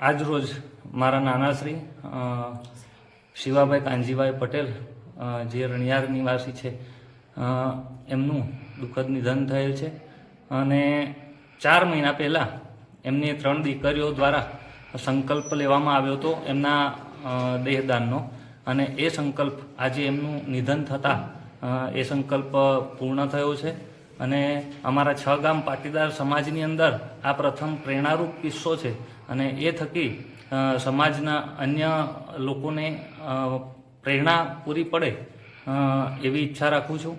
આજ રોજ મારા નાનાશ્રી શિવાભાઈ કાનજીભાઈ પટેલ જે રણિયાર નિવાસી છે એમનું દુઃખદ નિધન થયેલ છે અને 4 મહિના પહેલાં એમની 3 દીકરીઓ દ્વારા સંકલ્પ લેવામાં આવ્યો હતો એમના દેહદાનનો અને એ સંકલ્પ આજે એમનું નિધન થતાં એ સંકલ્પ પૂર્ણ થયો છે અને અમારા 6 ગામ પાટીદાર સમાજની અંદર આ પ્રથમ પ્રેરણારૂપ કિસ્સો છે અને એ થકી સમાજના અન્ય લોકોને પ્રેરણા પૂરી પડે એવી ઈચ્છા રાખું છું.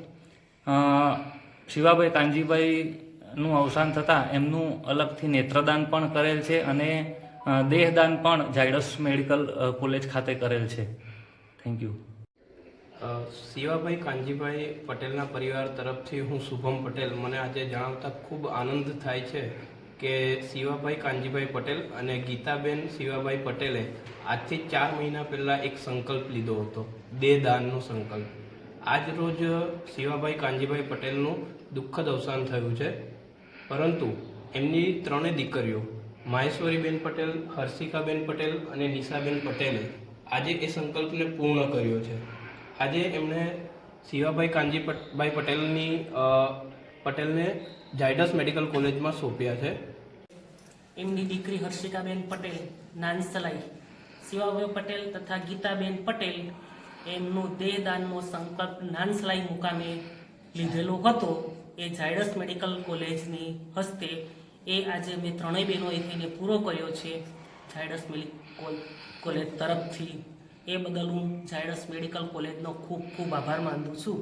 શિવાભાઈ કાનજીભાઈનું અવસાન થતાં એમનું અલગથી નેત્રદાન પણ કરેલ છે અને દેહદાન પણ ઝાયડસ મેડિકલ કોલેજ ખાતે કરેલ છે. Thank you. શિવાભાઈ કાનજીભાઈ પટેલના પરિવાર તરફથી હું શુભમ પટેલ. મને આજે જણાવતા ખૂબ આનંદ થાય છે કે શિવાભાઈ કાનજીભાઈ પટેલ અને ગીતાબેન શિવાભાઈ પટેલે આજથી 4 મહિના પહેલાં એક સંકલ્પ લીધો હતો, દેહદાનનો સંકલ્પ. આજ રોજ શિવાભાઈ કાનજીભાઈ પટેલનું દુઃખદ અવસાન થયું છે, પરંતુ એમની 3 દીકરીઓ માહેશ્વરીબેન પટેલ, હર્ષિકાબેન પટેલ અને નિશાબેન પટેલે આજે એ સંકલ્પને પૂર્ણ કર્યો છે. આજે એમણે શિવાભાઈ કાનજીભાઈ પટેલને ઝાયડસ મેડિકલ કોલેજમાં સોંપ્યા છે. એમની દીકરી હર્ષિકાબેન પટેલ નાનસલાઈ, શિવાભાઈ પટેલ તથા ગીતાબેન પટેલ એમનો દેહદાનનો સંકલ્પ નાનસલાઈ મુકામે લીધેલો હતો. એ ઝાયડસ મેડિકલ કોલેજની હસ્તે એ આજે અમે 3 બહેનોએ થઈને પૂરો કર્યો છે ઝાયડસ મેડિકલ કોલેજ તરફથી. એ બદલ હું ઝાયડસ મેડિકલ કોલેજનો ખૂબ ખૂબ આભાર માનું છું.